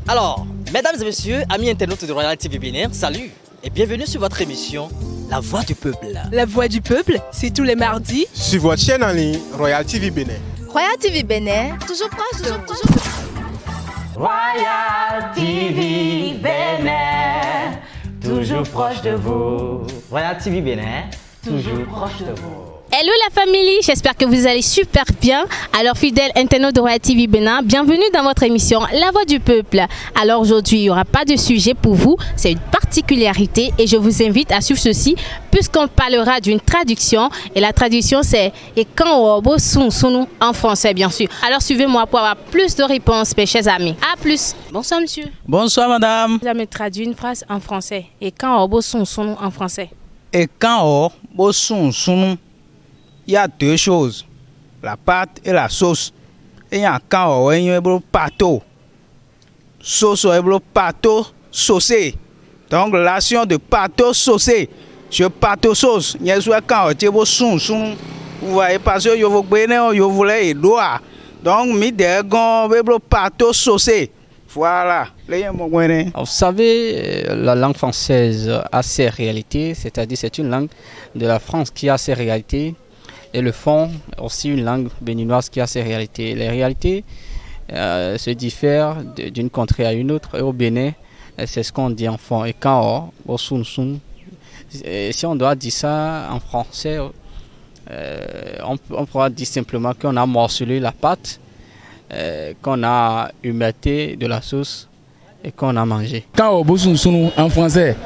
Alors, mesdames et messieurs, amis internautes de Royal TV Bénin, salut et bienvenue sur votre émission La Voix du Peuple. La Voix du Peuple, c'est tous les mardis sur votre chaîne en ligne Royal TV Bénin. Royal TV Bénin, toujours proche de vous. Royal TV Bénin, toujours proche de vous. Royal TV Bénin, toujours proche de vous. Hello la famille, j'espère que vous allez super bien. Alors fidèles internautes de Royal TV Bénin, bienvenue dans votre émission La Voix du Peuple. Alors aujourd'hui, il n'y aura pas de sujet pour vous, c'est une particularité et je vous invite à suivre ceci puisqu'on parlera d'une traduction et la traduction c'est « Et quand on beau sunu » en français bien sûr. Alors suivez-moi pour avoir plus de réponses mes chers amis. A plus. Bonsoir monsieur. Bonsoir madame. Vous avez traduit une phrase en français. « Et quand on beau sunu » en français. Et quand on beau sunu, il y a deux choses, la pâte et la sauce. Et il y a quand on a un pâteau, sauce et un pâteau saucé. Donc l'action de pâteau saucé sur pâteau sauce. Il y a quand on dit vous voyez parce que vous voulez doigt. Donc mi dergon un pâteau saucé. Voilà. Vous savez, la langue française a ses réalités, c'est-à-dire c'est une langue de la France qui a ses réalités. Et le fond, aussi une langue béninoise qui a ses réalités. Les réalités se diffèrent d'une contrée à une autre. Et au Bénin, c'est ce qu'on dit en fond. Et quand au sun, si on doit dire ça en français, on pourra dire simplement qu'on a morcelé la pâte, qu'on a humecté de la sauce et qu'on a mangé. Quand au sun en français,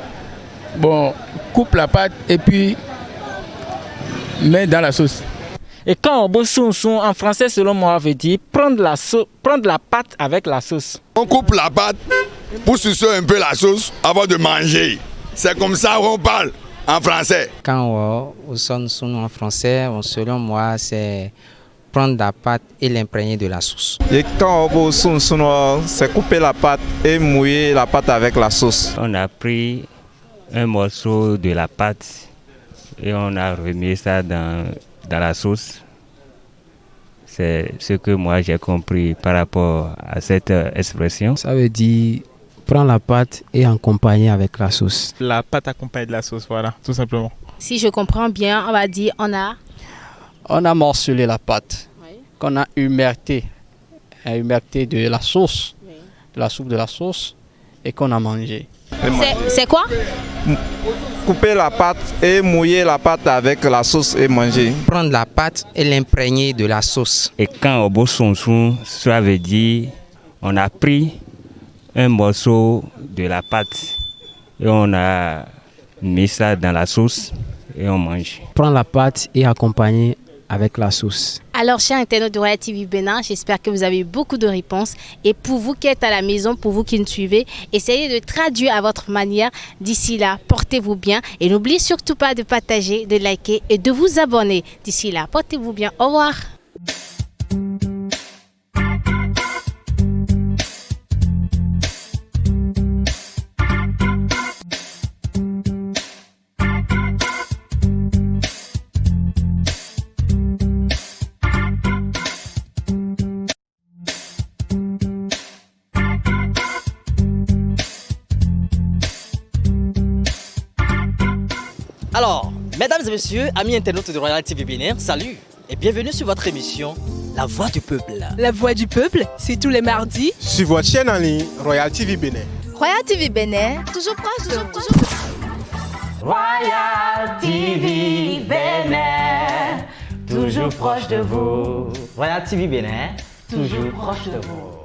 bon, coupe la pâte et puis mets dans la sauce. Et quand on bosse en français, selon moi, veut dire prendre la pâte avec la sauce. On coupe la pâte pour sucer un peu la sauce avant de manger. C'est comme ça qu'on parle en français. Quand on sonne en français, selon moi, c'est prendre la pâte et l'imprégner de la sauce. Et quand on sonne, c'est couper la pâte et mouiller la pâte avec la sauce. On a pris un morceau de la pâte et on a remis ça dans la sauce. C'est ce que moi j'ai compris par rapport à cette expression. Ça veut dire prendre la pâte et accompagner avec la sauce. La pâte accompagnée de la sauce, voilà, tout simplement. Si je comprends bien, on va dire on a morcelé la pâte, oui, qu'on a humecté de la sauce, oui, de la soupe de la sauce et qu'on a mangé. C'est quoi? Couper la pâte et mouiller la pâte avec la sauce et manger. Prendre la pâte et l'imprégner de la sauce. Et quand on bosse ça veut dire on a pris un morceau de la pâte et on a mis ça dans la sauce et on mange. Prendre la pâte et accompagner avec la sauce. Alors, chers internautes de Royal TV Bénin, j'espère que vous avez eu beaucoup de réponses. Et pour vous qui êtes à la maison, pour vous qui nous suivez, essayez de traduire à votre manière. D'ici là, portez-vous bien. Et n'oubliez surtout pas de partager, de liker et de vous abonner. D'ici là, portez-vous bien. Au revoir. Alors, mesdames et messieurs, amis internautes de Royal TV Bénin, salut et bienvenue sur votre émission La Voix du Peuple. La Voix du Peuple, c'est tous les mardis sur votre chaîne en ligne Royal TV Bénin. Royal TV Bénin, toujours proche de vous. Royal TV Bénin, toujours proche de vous. Royal TV Bénin, toujours proche de vous.